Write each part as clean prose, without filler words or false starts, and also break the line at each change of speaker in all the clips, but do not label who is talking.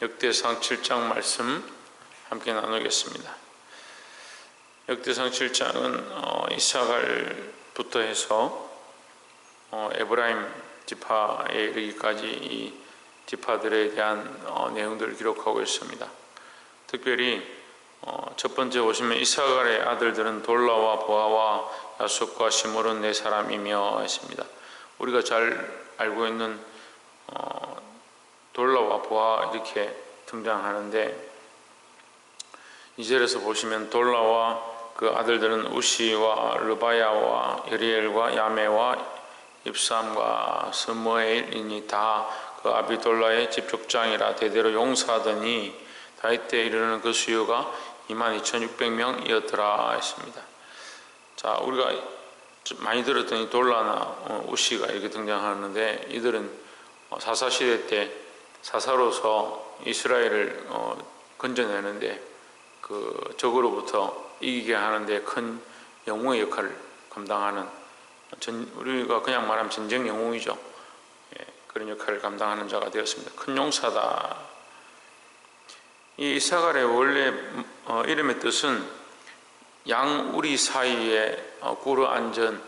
역대상 7장 말씀 함께 나누겠습니다. 역대상 7장은 이사갈부터 해서 에브라임 지파에 이르기까지 이 지파들에 대한 내용들을 기록하고 있습니다. 특별히 첫 번째 보시면 이사갈의 아들들은 돌라와 보아와 야속과 시므론 네 사람이며 했습니다. 우리가 잘 알고 있는 돌라와 보아 이렇게 등장하는데, 2절에서 보시면 돌라와 그 아들들은 우시와 르바야와 여리엘과 야메와 입삼과 스무엘이니 다 그 아비돌라의 집족장이라 대대로 용사하더니 다윗 때 이르는 그 수요가 22,600명이었더라 했습니다. 자, 우리가 많이 들었던 이 돌라나 우시가 이렇게 등장하는데, 이들은 사사시대 때 사사로서 이스라엘을 건져내는데 그 적으로부터 이기게 하는데 큰 영웅의 역할을 감당하는, 우리가 그냥 말하면 전쟁 영웅이죠. 그런 역할을 감당하는 자가 되었습니다. 큰 용사다. 이 이사갈의 원래 이름의 뜻은 양우리 사이에 꿇어 앉은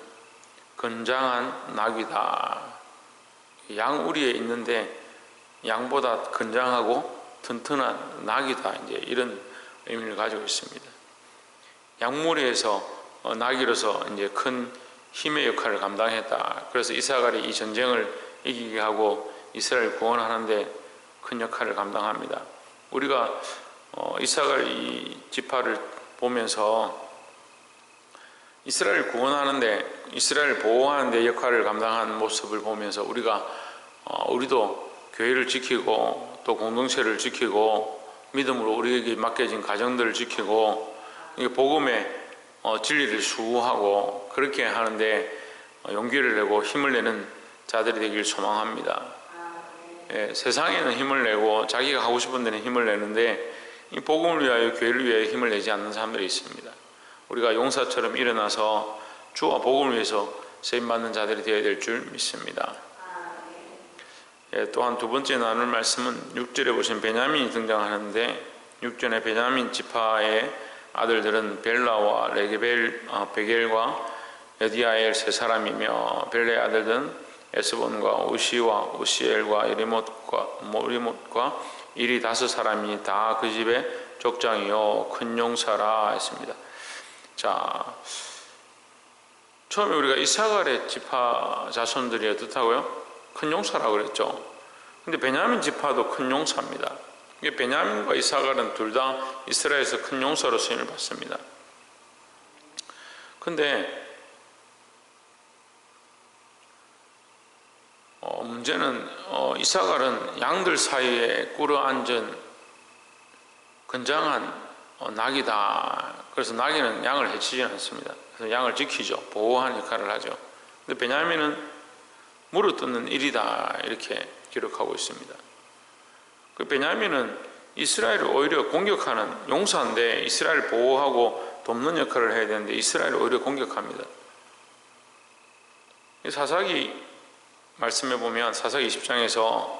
건장한 낙이다. 양우리에 있는데 양보다 건장하고 튼튼한 낙이다. 이제 이런 의미를 가지고 있습니다. 양무리에서 낙이로서 이제 큰 힘의 역할을 감당했다. 그래서 이사갈이 이 전쟁을 이기게 하고 이스라엘 구원하는데 큰 역할을 감당합니다. 우리가 이사갈 이 지파를 보면서 이스라엘 구원하는데, 이스라엘 보호하는데 역할을 감당한 모습을 보면서 우리도 교회를 지키고 또 공동체를 지키고 믿음으로 우리에게 맡겨진 가정들을 지키고 복음의 진리를 수호하고 그렇게 하는데 용기를 내고 힘을 내는 자들이 되길 소망합니다. 세상에는 힘을 내고 자기가 하고 싶은 데는 힘을 내는데 이 복음을 위하여 교회를 위하여 힘을 내지 않는 사람들이 있습니다. 우리가 용사처럼 일어나서 주와 복음을 위해서 쓰임받는 자들이 되어야 될 줄 믿습니다. 또한 두 번째 나눌 말씀은 6절에 보시면 베냐민이 등장하는데, 6절에 베냐민 지파의 아들들은 벨라와 레게벨, 베겔과 여디아엘 세 사람이며, 벨레의 아들들은 에스본과 우시와 우시엘과 이리못과 이리 다섯 사람이 다 그 집의 족장이요 큰 용사라 했습니다. 자, 처음에 우리가 이사갈의 지파 자손들이 어떻다고요? 큰 용사라고 그랬죠. 근데 베냐민 지파도 큰 용사입니다. 베냐민과 이사갈은 둘 다 이스라엘에서 큰 용사로 쓰임을 받습니다. 근데 문제는 이사갈은 양들 사이에 꿇어 앉은 건장한 낙이다. 그래서 낙이는 양을 해치지 않습니다. 그래서 양을 지키죠. 보호하는 역할을 하죠. 근데 베냐민은 물어뜯는 일이다. 이렇게 기록하고 있습니다. 그 베냐민은 이스라엘을 오히려 공격하는 용사인데, 이스라엘을 보호하고 돕는 역할을 해야 되는데 이스라엘을 오히려 공격합니다. 사사기 말씀해 보면 사사기 20장에서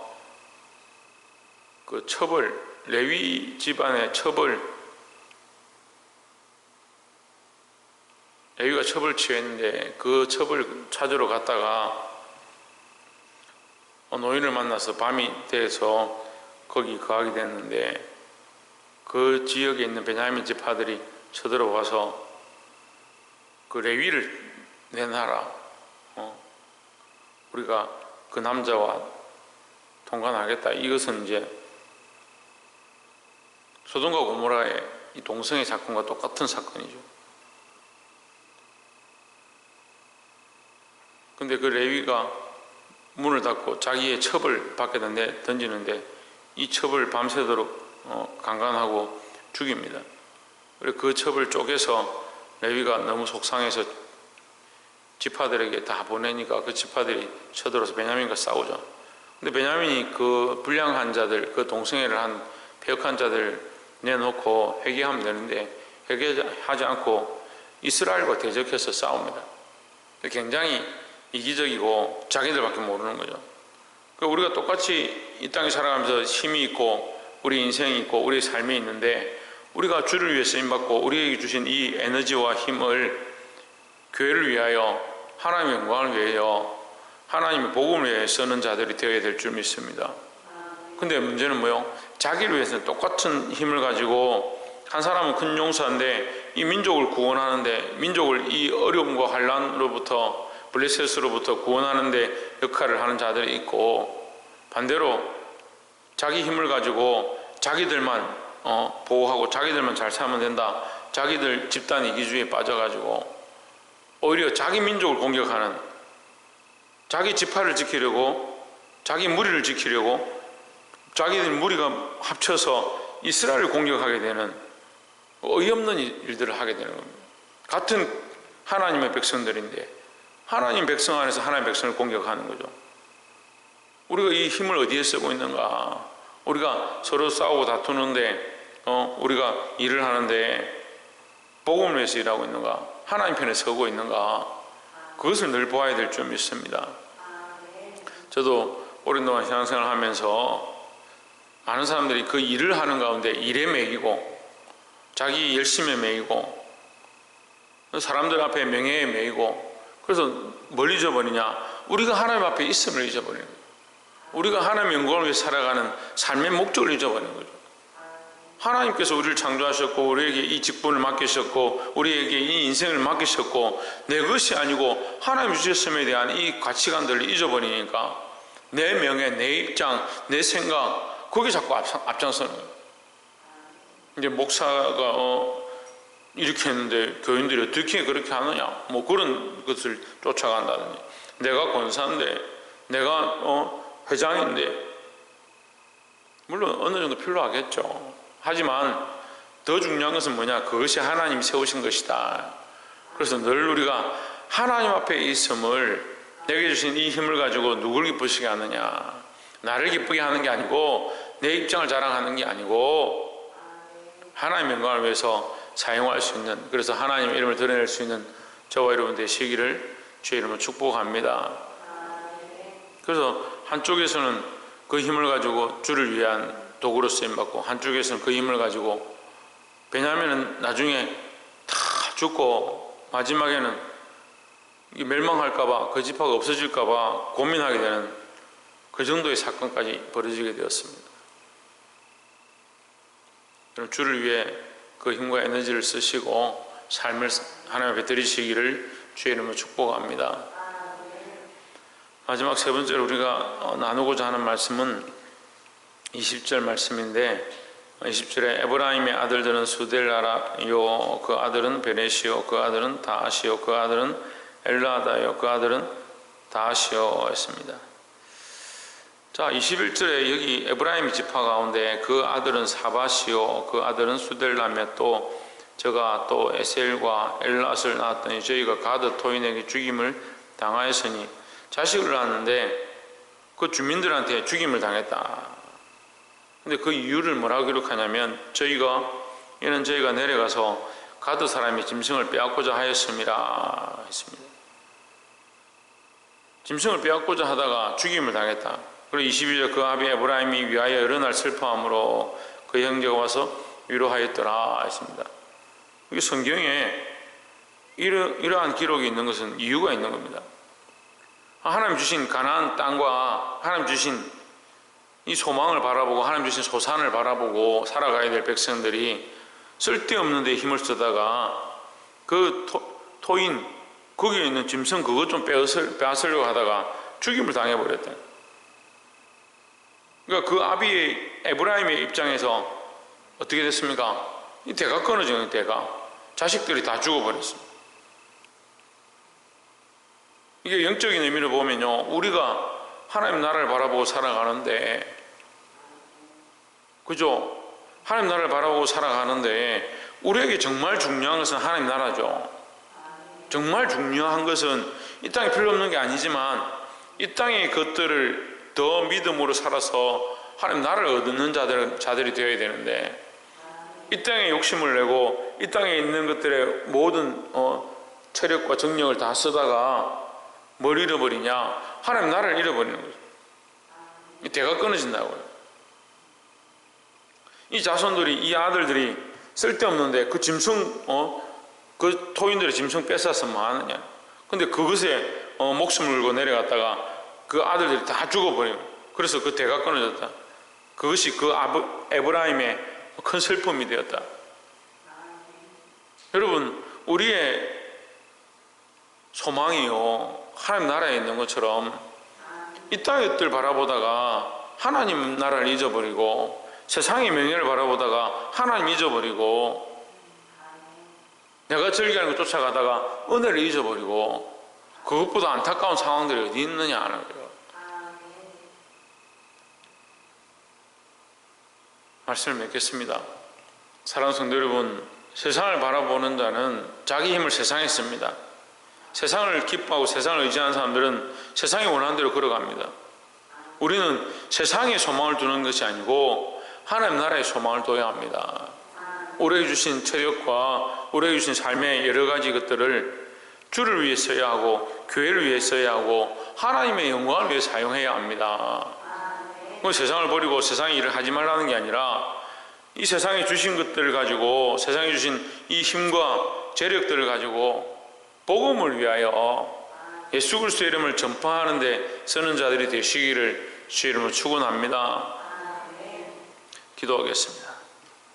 그 첩을, 레위 집안의 첩을, 레위가 첩을 취했는데 그 첩을 찾으러 갔다가 노인을 만나서 밤이 돼서 거기 거하게 됐는데, 그 지역에 있는 베냐민 지파들이 쳐들어와서 그 레위를 내놔라. 우리가 그 남자와 통관하겠다. 이것은 이제 소돔과 고모라의 이 동성애 사건과 똑같은 사건이죠. 근데 그 레위가 문을 닫고 자기의 첩을 밖에다 던지는데 이 첩을 밤새도록 강간하고 죽입니다. 그리고 그 첩을 쪼개서 레위가 너무 속상해서 지파들에게 다 보내니까 그 지파들이 쳐들어서 베냐민과 싸우죠. 근데 베냐민이 그 불량한 자들, 그 동성애를 한 폐역한 자들 내놓고 회개하면 되는데 회개하지 않고 이스라엘과 대적해서 싸웁니다. 굉장히 이기적이고 자기들밖에 모르는 거죠. 우리가 똑같이 이 땅에 살아가면서 힘이 있고 우리 인생이 있고 우리 삶이 있는데, 우리가 주를 위해 쓰임받고 우리에게 주신 이 에너지와 힘을 교회를 위하여, 하나님의 영광을 위하여, 하나님의 복음을 위해 쓰는 자들이 되어야 될 줄 믿습니다. 근데 문제는 뭐요? 자기를 위해서는 똑같은 힘을 가지고, 한 사람은 큰 용사인데 이 민족을 구원하는데, 민족을 이 어려움과 환난으로부터, 블레셋으로부터 구원하는데 역할을 하는 자들이 있고, 반대로 자기 힘을 가지고 자기들만 보호하고 자기들만 잘 살면 된다, 자기들 집단 이기주의에 빠져가지고 오히려 자기 민족을 공격하는, 자기 지파를 지키려고, 자기 무리를 지키려고 자기들 무리가 합쳐서 이스라엘을 공격하게 되는 어이없는 일들을 하게 되는 겁니다. 같은 하나님의 백성들인데 하나님 백성 안에서 하나님의 백성을 공격하는 거죠. 우리가 이 힘을 어디에 쓰고 있는가? 우리가 서로 싸우고 다투는데, 우리가 일을 하는데 복음을 위해서 일하고 있는가? 하나님 편에 서고 있는가? 그것을 늘 보아야 될 줄 믿습니다. 저도 오랜 동안 신앙생활을 하면서 많은 사람들이 그 일을 하는 가운데 일에 매이고, 자기 열심에 매이고, 사람들 앞에 명예에 매이고, 그래서 뭘 잊어버리냐? 우리가 하나님 앞에 있음을 잊어버리는 거예요. 우리가 하나님의 영광을 위해 살아가는 삶의 목적을 잊어버리는 거죠. 하나님께서 우리를 창조하셨고 우리에게 이 직분을 맡기셨고 우리에게 이 인생을 맡기셨고, 내 것이 아니고 하나님 주셨음에 대한 이 가치관들을 잊어버리니까 내 명예, 내 입장, 내 생각, 거기에 자꾸 앞장서는 거예요. 이제 목사가 이렇게 했는데 교인들이 어떻게 그렇게 하느냐, 뭐 그런 것을 쫓아간다든지, 내가 권사인데, 내가 회장인데, 물론 어느 정도 필요하겠죠. 하지만 더 중요한 것은 뭐냐? 그것이 하나님이 세우신 것이다. 그래서 늘 우리가 하나님 앞에 있음을, 내게 주신 이 힘을 가지고 누구를 기쁘시게 하느냐, 나를 기쁘게 하는 게 아니고 내 입장을 자랑하는 게 아니고 하나님의 영광을 위해서 사용할 수 있는, 그래서 하나님의 이름을 드러낼 수 있는 저와 여러분 되시기를 주의 이름으로 축복합니다. 그래서 한쪽에서는 그 힘을 가지고 주를 위한 도구로 쓰임받고, 한쪽에서는 그 힘을 가지고, 베냐민은 나중에 다 죽고 마지막에는 멸망할까봐, 그 지파가 없어질까봐 고민하게 되는 그 정도의 사건까지 벌어지게 되었습니다. 주를 위해 그 힘과 에너지를 쓰시고 삶을 하나님 앞에 드리시기를 주의 이름으로 축복합니다. 마지막 세 번째로 우리가 나누고자 하는 말씀은 20절 말씀인데, 20절에 에브라임의 아들들은 수델라라요, 그 아들은 베레시요, 그 아들은 다시요, 그 아들은 엘라다요, 그 아들은 다시요 했습니다. 자, 21절에 여기 에브라임 지파 가운데 그 아들은 사바시요, 그 아들은 수델라며, 또 저가 또 에셀과 엘랏을 낳았더니 저희가 가드 토인에게 죽임을 당하였으니, 자식을 낳았는데 그 주민들한테 죽임을 당했다. 근데 그 이유를 뭐라고 기록하냐면, 이는 저희가 내려가서 가드 사람이 짐승을 빼앗고자 하였음이라 했습니다. 짐승을 빼앗고자 하다가 죽임을 당했다. 그리고 22절, 그 아비 에브라임이 위하여 여러 날 슬퍼함으로 그 형제가 와서 위로하였더라 했습니다. 이게 성경에 이러한 기록이 있는 것은 이유가 있는 겁니다. 하나님 주신 가나안 땅과 하나님 주신 이 소망을 바라보고 하나님 주신 소산을 바라보고 살아가야 될 백성들이 쓸데없는 데 힘을 쓰다가 그 토인, 거기에 있는 짐승 그것 좀 빼앗으려고 하다가 죽임을 당해버렸다. 그러니까 그 아비의 에브라임의 입장에서 어떻게 됐습니까? 이 대가 끊어지는 대가, 자식들이 다 죽어버렸습니다. 이게 영적인 의미를 보면요, 우리가 하나님 나라를 바라보고 살아가는데, 그죠? 하나님 나라를 바라보고 살아가는데 우리에게 정말 중요한 것은 하나님 나라죠. 정말 중요한 것은 이 땅에 필요 없는 게 아니지만 이 땅의 것들을 더 믿음으로 살아서 하나님 나라를 얻는 자들이 되어야 되는데, 이 땅에 욕심을 내고 이 땅에 있는 것들의 모든 체력과 정력을 다 쓰다가 뭘 잃어버리냐? 하나님 나라를 잃어버리는 거죠. 이 대가 끊어진다고요. 이 자손들이, 이 아들들이 쓸데없는데 그 짐승, 그 토인들의 짐승 뺏어서 뭐 하느냐. 근데 그것에 목숨을 걸고 내려갔다가 그 아들들이 다 죽어버리고, 그래서 그 대가 끊어졌다. 그것이 그 에브라임의 큰 슬픔이 되었다. 여러분, 우리의 소망이요, 하나님 나라에 있는 것처럼 이 땅의 것들 바라보다가 하나님 나라를 잊어버리고, 세상의 명예를 바라보다가 하나님 잊어버리고, 내가 즐기는 것 쫓아가다가 은혜를 잊어버리고, 그것보다 안타까운 상황들이 어디 있느냐 하는 거예요. 말씀을 맺겠습니다. 사랑하는 성도 여러분, 세상을 바라보는 자는 자기 힘을 세상에 씁니다. 세상을 기뻐하고 세상을 의지하는 사람들은 세상이 원하는 대로 걸어갑니다. 우리는 세상에 소망을 두는 것이 아니고 하나님 나라에 소망을 둬야 합니다. 우리에게 주신 체력과 우리에게 주신 삶의 여러 가지 것들을 주를 위해 써야 하고, 교회를 위해 써야 하고, 하나님의 영광을 위해 사용해야 합니다. 세상을 버리고 세상의 일을 하지 말라는 게 아니라, 이 세상에 주신 것들을 가지고, 세상에 주신 이 힘과 재력들을 가지고 복음을 위하여 예수 그리스도의 이름을 전파하는 데 쓰는 자들이 되시기를 주의 이름으로 축원합니다. 기도하겠습니다.